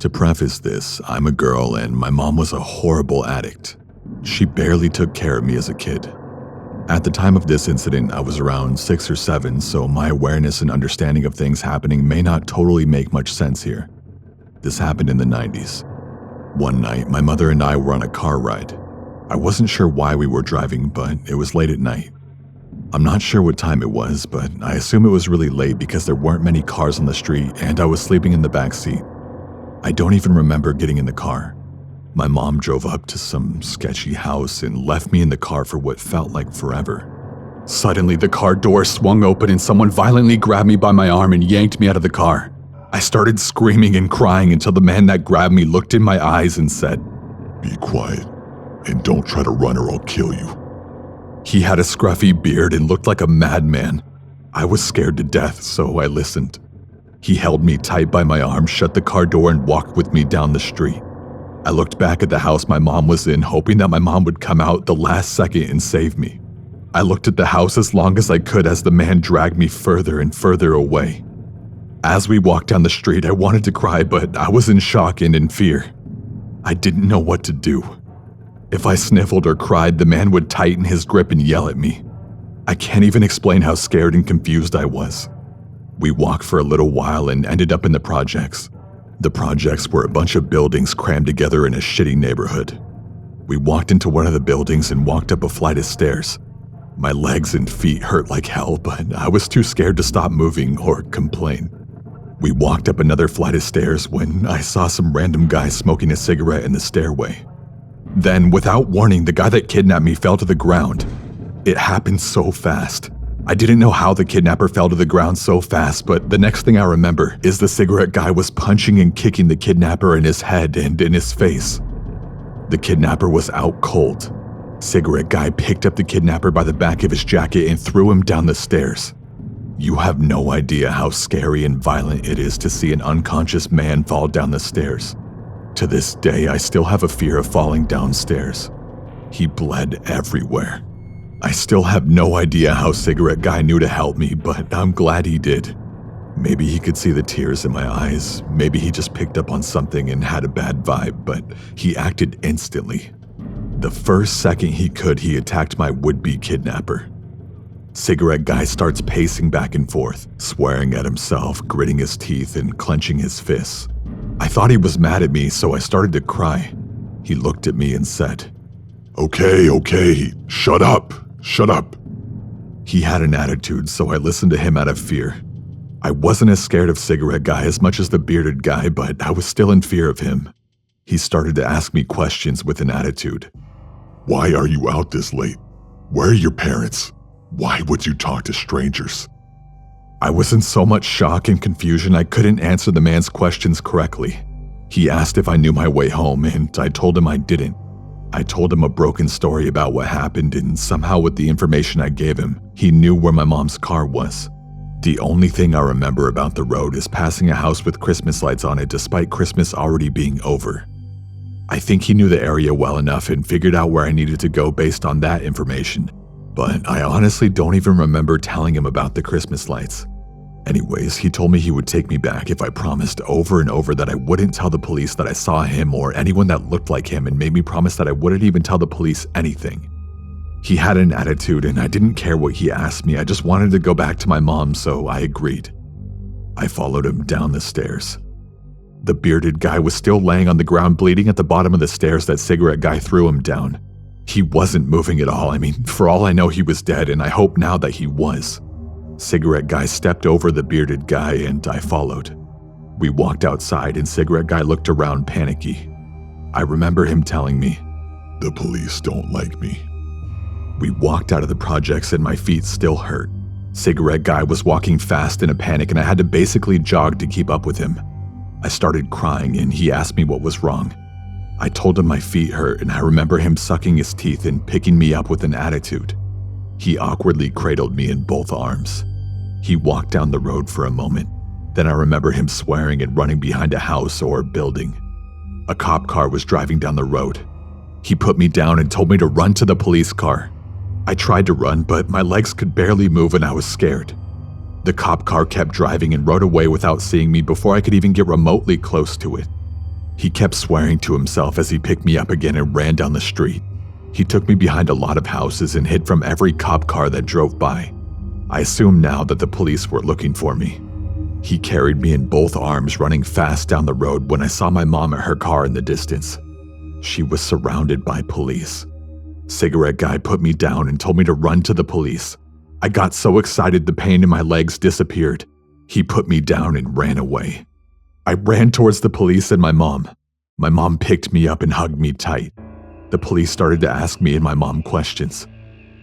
To preface this, I'm a girl and my mom was a horrible addict. She barely took care of me as a kid. At the time of this incident, I was around 6 or 7, so my awareness and understanding of things happening may not totally make much sense here. This happened in the 90s. One night, my mother and I were on a car ride. I wasn't sure why we were driving, but it was late at night. I'm not sure what time it was, but I assume it was really late because there weren't many cars on the street and I was sleeping in the back seat. I don't even remember getting in the car. My mom drove up to some sketchy house and left me in the car for what felt like forever. Suddenly, the car door swung open and someone violently grabbed me by my arm and yanked me out of the car. I started screaming and crying until the man that grabbed me looked in my eyes and said, "Be quiet and don't try to run or I'll kill you." He had a scruffy beard and looked like a madman. I was scared to death, so I listened. He held me tight by my arm, shut the car door, and walked with me down the street. I looked back at the house my mom was in, hoping that my mom would come out the last second and save me. I looked at the house as long as I could as the man dragged me further and further away. As we walked down the street, I wanted to cry, but I was in shock and in fear. I didn't know what to do. If I sniffled or cried, the man would tighten his grip and yell at me. I can't even explain how scared and confused I was. We walked for a little while and ended up in the projects. The projects were a bunch of buildings crammed together in a shitty neighborhood. We walked into one of the buildings and walked up a flight of stairs. My legs and feet hurt like hell, but I was too scared to stop moving or complain. We walked up another flight of stairs when I saw some random guy smoking a cigarette in the stairway. Then, without warning, the guy that kidnapped me fell to the ground. It happened so fast. I didn't know how the kidnapper fell to the ground so fast, but the next thing I remember is the cigarette guy was punching and kicking the kidnapper in his head and in his face. The kidnapper was out cold. Cigarette guy picked up the kidnapper by the back of his jacket and threw him down the stairs. You have no idea how scary and violent it is to see an unconscious man fall down the stairs. To this day, I still have a fear of falling downstairs. He bled everywhere. I still have no idea how cigarette guy knew to help me, but I'm glad he did. Maybe he could see the tears in my eyes. Maybe he just picked up on something and had a bad vibe, but he acted instantly. The first second he could, he attacked my would-be kidnapper. Cigarette guy starts pacing back and forth, swearing at himself, gritting his teeth and clenching his fists. I thought he was mad at me, so I started to cry. He looked at me and said, Okay, shut up. He had an attitude, so I listened to him out of fear. I wasn't as scared of cigarette guy as much as the bearded guy, but I was still in fear of him. He started to ask me questions with an attitude. "Why are you out this late? Where are your parents? Why would you talk to strangers?" I was in so much shock and confusion I couldn't answer the man's questions correctly. He asked if I knew my way home, and I told him I didn't. I told him a broken story about what happened, and somehow with the information I gave him, he knew where my mom's car was. The only thing I remember about the road is passing a house with Christmas lights on it despite Christmas already being over. I think he knew the area well enough and figured out where I needed to go based on that information, but I honestly don't even remember telling him about the Christmas lights. Anyways, he told me he would take me back if I promised over and over that I wouldn't tell the police that I saw him or anyone that looked like him, and made me promise that I wouldn't even tell the police anything. He had an attitude and I didn't care what he asked me. I just wanted to go back to my mom, so I agreed. I followed him down the stairs. The bearded guy was still laying on the ground bleeding at the bottom of the stairs that cigarette guy threw him down. He wasn't moving at all. I mean, for all I know, he was dead, and I hope now that he was. Cigarette guy stepped over the bearded guy and I followed. We walked outside and cigarette guy looked around panicky. I remember him telling me, "The police don't like me." We walked out of the projects and my feet still hurt. Cigarette guy was walking fast in a panic and I had to basically jog to keep up with him. I started crying and he asked me what was wrong. I told him my feet hurt and I remember him sucking his teeth and picking me up with an attitude. He awkwardly cradled me in both arms. He walked down the road for a moment. Then I remember him swearing and running behind a house or building. A cop car was driving down the road. He put me down and told me to run to the police car. I tried to run, but my legs could barely move and I was scared. The cop car kept driving and rode away without seeing me before I could even get remotely close to it. He kept swearing to himself as he picked me up again and ran down the street. He took me behind a lot of houses and hid from every cop car that drove by. I assume now that the police were looking for me. He carried me in both arms, running fast down the road when I saw my mom at her car in the distance. She was surrounded by police. Cigarette guy put me down and told me to run to the police. I got so excited the pain in my legs disappeared. He put me down and ran away. I ran towards the police and my mom. My mom picked me up and hugged me tight. The police started to ask me and my mom questions.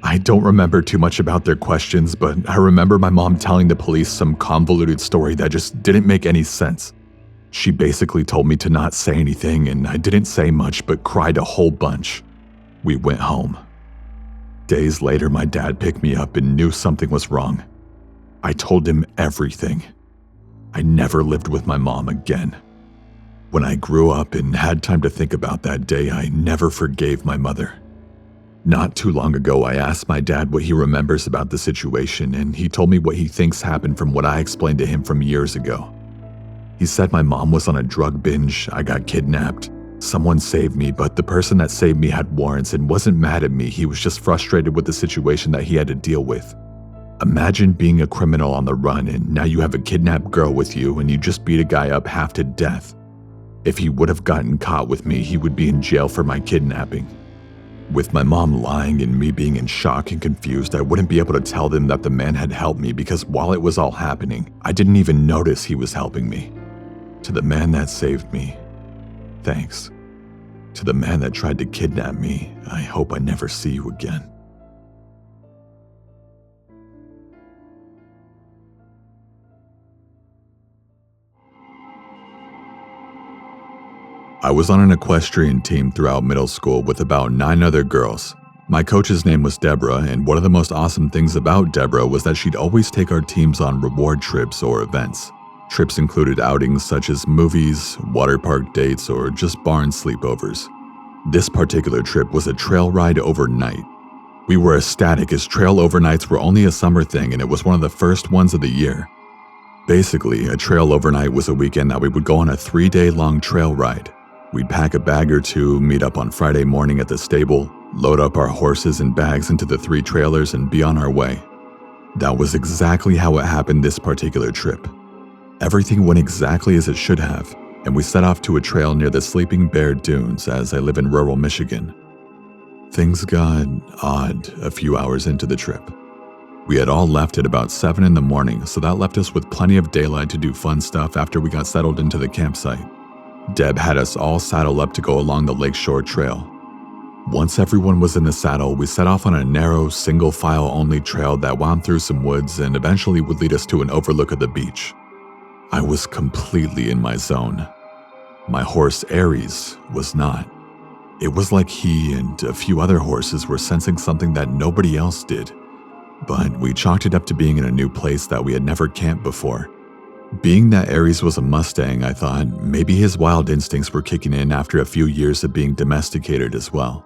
I don't remember too much about their questions, but I remember my mom telling the police some convoluted story that just didn't make any sense. She basically told me to not say anything, and I didn't say much but cried a whole bunch. We went home. Days later, my dad picked me up and knew something was wrong. I told him everything. I never lived with my mom again. When I grew up and had time to think about that day, I never forgave my mother. Not too long ago, I asked my dad what he remembers about the situation, and he told me what he thinks happened from what I explained to him from years ago. He said my mom was on a drug binge, I got kidnapped. Someone saved me, but the person that saved me had warrants and wasn't mad at me. He was just frustrated with the situation that he had to deal with. Imagine being a criminal on the run and now you have a kidnapped girl with you and you just beat a guy up half to death. If he would have gotten caught with me, he would be in jail for my kidnapping. With my mom lying and me being in shock and confused, I wouldn't be able to tell them that the man had helped me because while it was all happening, I didn't even notice he was helping me. To the man that saved me, thanks. To the man that tried to kidnap me, I hope I never see you again. I was on an equestrian team throughout middle school with about 9 other girls. My coach's name was Deborah, and one of the most awesome things about Deborah was that she'd always take our teams on reward trips or events. Trips included outings such as movies, water park dates, or just barn sleepovers. This particular trip was a trail ride overnight. We were ecstatic as trail overnights were only a summer thing and it was one of the first ones of the year. Basically, a trail overnight was a weekend that we would go on a 3-day-long trail ride. We'd pack a bag or two, meet up on Friday morning at the stable, load up our horses and bags into the 3 trailers and be on our way. That was exactly how it happened this particular trip. Everything went exactly as it should have, and we set off to a trail near the Sleeping Bear Dunes as I live in rural Michigan. Things got odd a few hours into the trip. We had all left at about 7 in the morning, so that left us with plenty of daylight to do fun stuff after we got settled into the campsite. Deb had us all saddle up to go along the lakeshore trail. Once everyone was in the saddle, we set off on a narrow, single-file-only trail that wound through some woods and eventually would lead us to an overlook of the beach. I was completely in my zone. My horse, Aries, was not. It was like he and a few other horses were sensing something that nobody else did. But we chalked it up to being in a new place that we had never camped before. Being that Aries was a Mustang, I thought maybe his wild instincts were kicking in after a few years of being domesticated as well.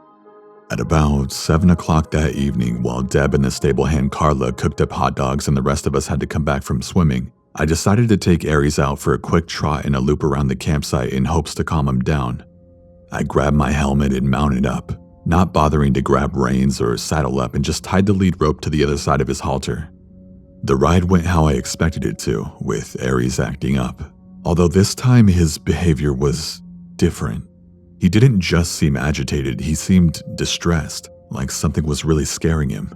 At about 7 o'clock that evening, while Deb and the stable hand Carla cooked up hot dogs and the rest of us had to come back from swimming, I decided to take Aries out for a quick trot and a loop around the campsite in hopes to calm him down. I grabbed my helmet and mounted up, not bothering to grab reins or saddle up, and just tied the lead rope to the other side of his halter. The ride went how I expected it to, with Aries acting up, although this time his behavior was different. He didn't just seem agitated, he seemed distressed, like something was really scaring him.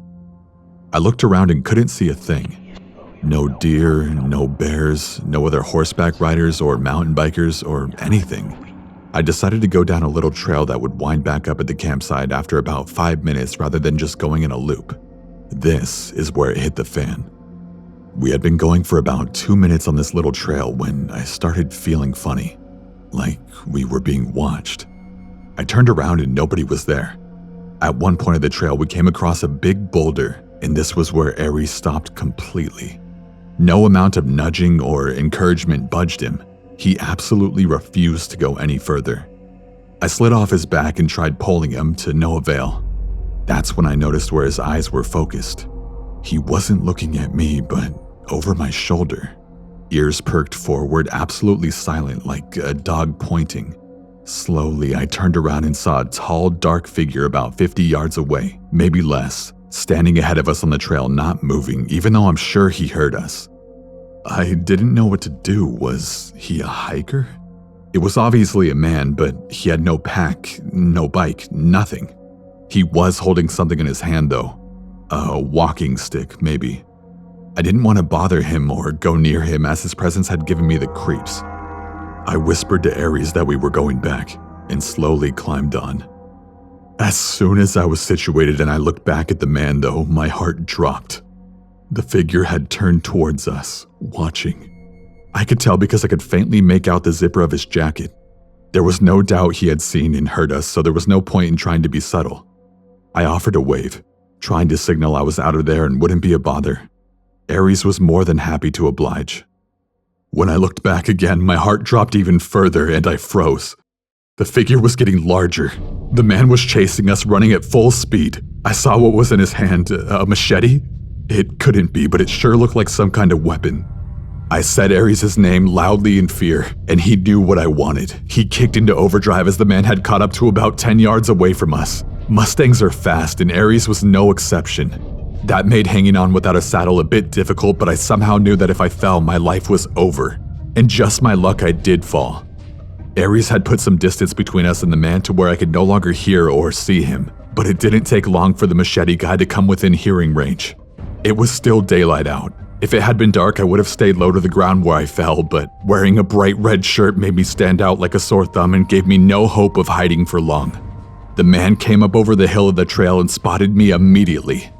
I looked around and couldn't see a thing. No deer, no bears, no other horseback riders or mountain bikers or anything. I decided to go down a little trail that would wind back up at the campsite after about 5 minutes rather than just going in a loop. This is where it hit the fan. We had been going for about 2 minutes on this little trail when I started feeling funny, like we were being watched. I turned around and nobody was there. At one point of the trail, we came across a big boulder, and this was where Aries stopped completely. No amount of nudging or encouragement budged him. He absolutely refused to go any further. I slid off his back and tried pulling him to no avail. That's when I noticed where his eyes were focused. He wasn't looking at me, but over my shoulder. Ears perked forward, absolutely silent, like a dog pointing. Slowly, I turned around and saw a tall, dark figure about 50 yards away, maybe less, standing ahead of us on the trail, not moving, even though I'm sure he heard us. I didn't know what to do. Was he a hiker? It was obviously a man, but he had no pack, no bike, nothing. He was holding something in his hand though. A walking stick, maybe. I didn't want to bother him or go near him as his presence had given me the creeps. I whispered to Aries that we were going back and slowly climbed on. As soon as I was situated and I looked back at the man though, my heart dropped. The figure had turned towards us, watching. I could tell because I could faintly make out the zipper of his jacket. There was no doubt he had seen and heard us, so there was no point in trying to be subtle. I offered a wave, trying to signal I was out of there and wouldn't be a bother. Aries was more than happy to oblige. When I looked back again, my heart dropped even further and I froze. The figure was getting larger. The man was chasing us, running at full speed. I saw what was in his hand, a machete? It couldn't be, but it sure looked like some kind of weapon. I said Aries' name loudly in fear, and he knew what I wanted. He kicked into overdrive as the man had caught up to about 10 yards away from us. Mustangs are fast, and Aries was no exception. That made hanging on without a saddle a bit difficult, but I somehow knew that if I fell, my life was over. And just my luck, I did fall. Aries had put some distance between us and the man to where I could no longer hear or see him, but it didn't take long for the machete guy to come within hearing range. It was still daylight out. If it had been dark, I would have stayed low to the ground where I fell, but wearing a bright red shirt made me stand out like a sore thumb and gave me no hope of hiding for long. The man came up over the hill of the trail and spotted me immediately.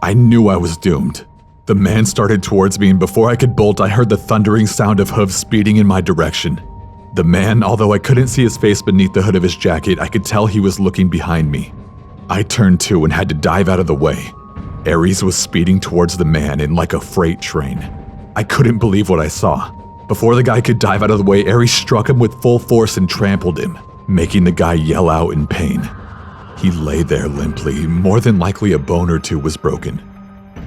I knew I was doomed. The man started towards me, and before I could bolt, I heard the thundering sound of hooves speeding in my direction. The man, although I couldn't see his face beneath the hood of his jacket, I could tell he was looking behind me. I turned too and had to dive out of the way. Aries was speeding towards the man in like a freight train. I couldn't believe what I saw. Before the guy could dive out of the way, Aries struck him with full force and trampled him, making the guy yell out in pain. He lay there limply. More than likely a bone or two was broken.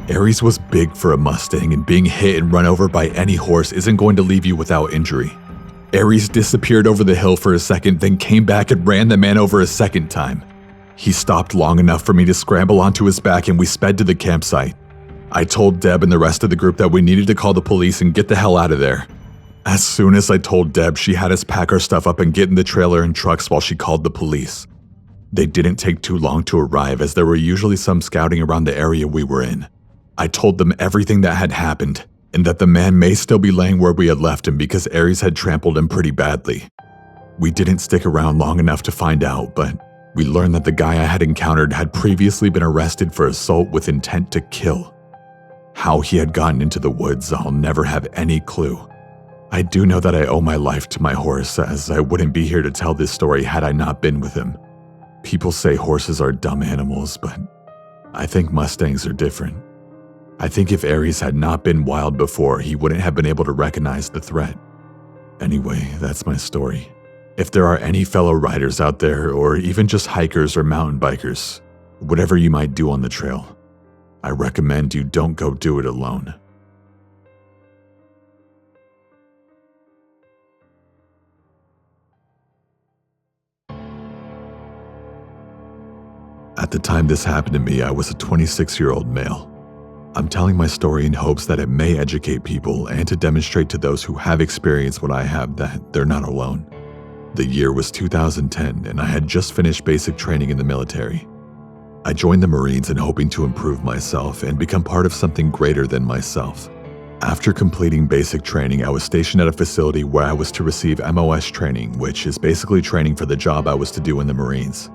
Aries was big for a Mustang, and being hit and run over by any horse isn't going to leave you without injury. Aries disappeared over the hill for a second, then came back and ran the man over a second time. He stopped long enough for me to scramble onto his back, and we sped to the campsite. I told Deb and the rest of the group that we needed to call the police and get the hell out of there. As soon as I told Deb, she had us pack our stuff up and get in the trailer and trucks while she called the police. They didn't take too long to arrive, as there were usually some scouting around the area we were in. I told them everything that had happened, and that the man may still be laying where we had left him because Aries had trampled him pretty badly. We didn't stick around long enough to find out, but we learned that the guy I had encountered had previously been arrested for assault with intent to kill. How he had gotten into the woods, I'll never have any clue. I do know that I owe my life to my horse, as I wouldn't be here to tell this story had I not been with him. People say horses are dumb animals, but I think Mustangs are different. I think if Aries had not been wild before, he wouldn't have been able to recognize the threat. Anyway, that's my story. If there are any fellow riders out there, or even just hikers or mountain bikers, whatever you might do on the trail, I recommend you don't go do it alone. At the time this happened to me, I was a 26-year-old male. I'm telling my story in hopes that it may educate people and to demonstrate to those who have experienced what I have that they're not alone. The year was 2010, and I had just finished basic training in the military. I joined the Marines in hoping to improve myself and become part of something greater than myself. After completing basic training, I was stationed at a facility where I was to receive MOS training, which is basically training for the job I was to do in the Marines.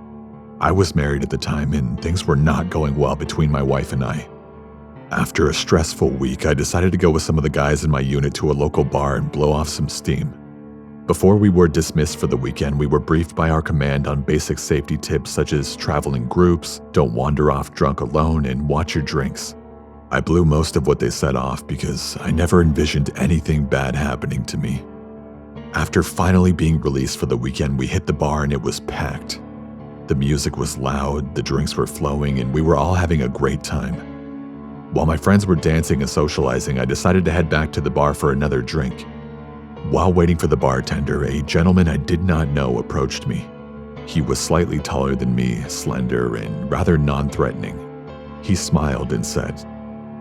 I was married at the time, and things were not going well between my wife and I. After a stressful week, I decided to go with some of the guys in my unit to a local bar and blow off some steam. Before we were dismissed for the weekend, we were briefed by our command on basic safety tips such as travel in groups, don't wander off drunk alone, and watch your drinks. I blew most of what they said off because I never envisioned anything bad happening to me. After finally being released for the weekend, we hit the bar and it was packed. The music was loud, the drinks were flowing, and we were all having a great time. While my friends were dancing and socializing, I decided to head back to the bar for another drink. While waiting for the bartender, a gentleman I did not know approached me. He was slightly taller than me, slender, and rather non-threatening. He smiled and said,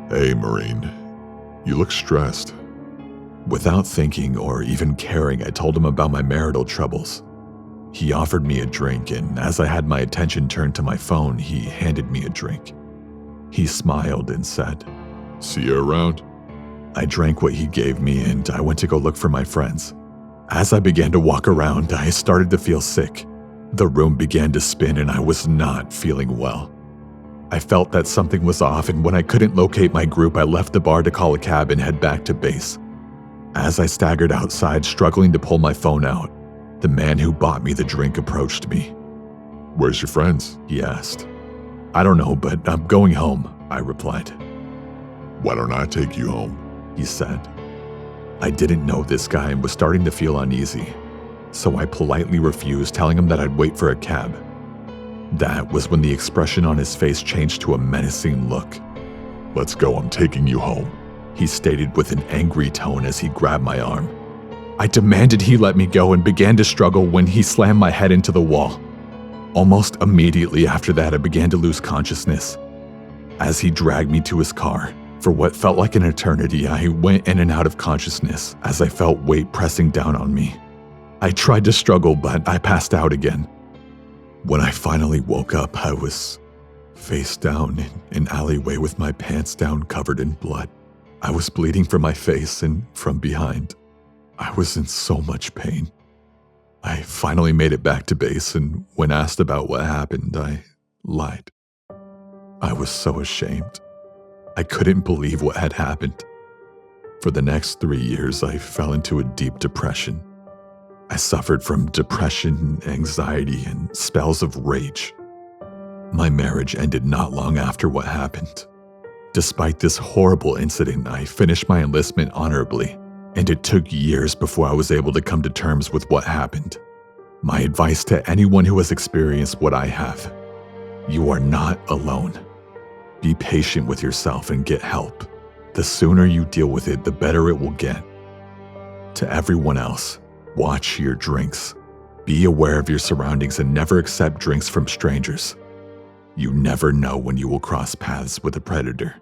"Hey, Marine, you look stressed." Without thinking or even caring, I told him about my marital troubles. He offered me a drink, and as I had my attention turned to my phone, he handed me a drink. He smiled and said, "See you around." I drank what he gave me, and I went to go look for my friends. As I began to walk around, I started to feel sick. The room began to spin, and I was not feeling well. I felt that something was off, and when I couldn't locate my group, I left the bar to call a cab and head back to base. As I staggered outside, struggling to pull my phone out, the man who bought me the drink approached me. "Where's your friends?" He asked. "I don't know, but I'm going home," I replied. "Why don't I take you home?" He said. I didn't know this guy and was starting to feel uneasy, so I politely refused, telling him that I'd wait for a cab. That was when the expression on his face changed to a menacing look. "Let's go, I'm taking you home," he stated with an angry tone as he grabbed my arm. I demanded he let me go and began to struggle when he slammed my head into the wall. Almost immediately after that, I began to lose consciousness. As he dragged me to his car, for what felt like an eternity, I went in and out of consciousness as I felt weight pressing down on me. I tried to struggle, but I passed out again. When I finally woke up, I was face down in an alleyway with my pants down covered in blood. I was bleeding from my face and from behind. I was in so much pain. I finally made it back to base, and when asked about what happened, I lied. I was so ashamed. I couldn't believe what had happened. For the next 3 years, I fell into a deep depression. I suffered from depression, anxiety, and spells of rage. My marriage ended not long after what happened. Despite this horrible incident, I finished my enlistment honorably, and it took years before I was able to come to terms with what happened. My advice to anyone who has experienced what I have: you are not alone. Be patient with yourself and get help. The sooner you deal with it, the better it will get. To everyone else, watch your drinks. Be aware of your surroundings and never accept drinks from strangers. You never know when you will cross paths with a predator.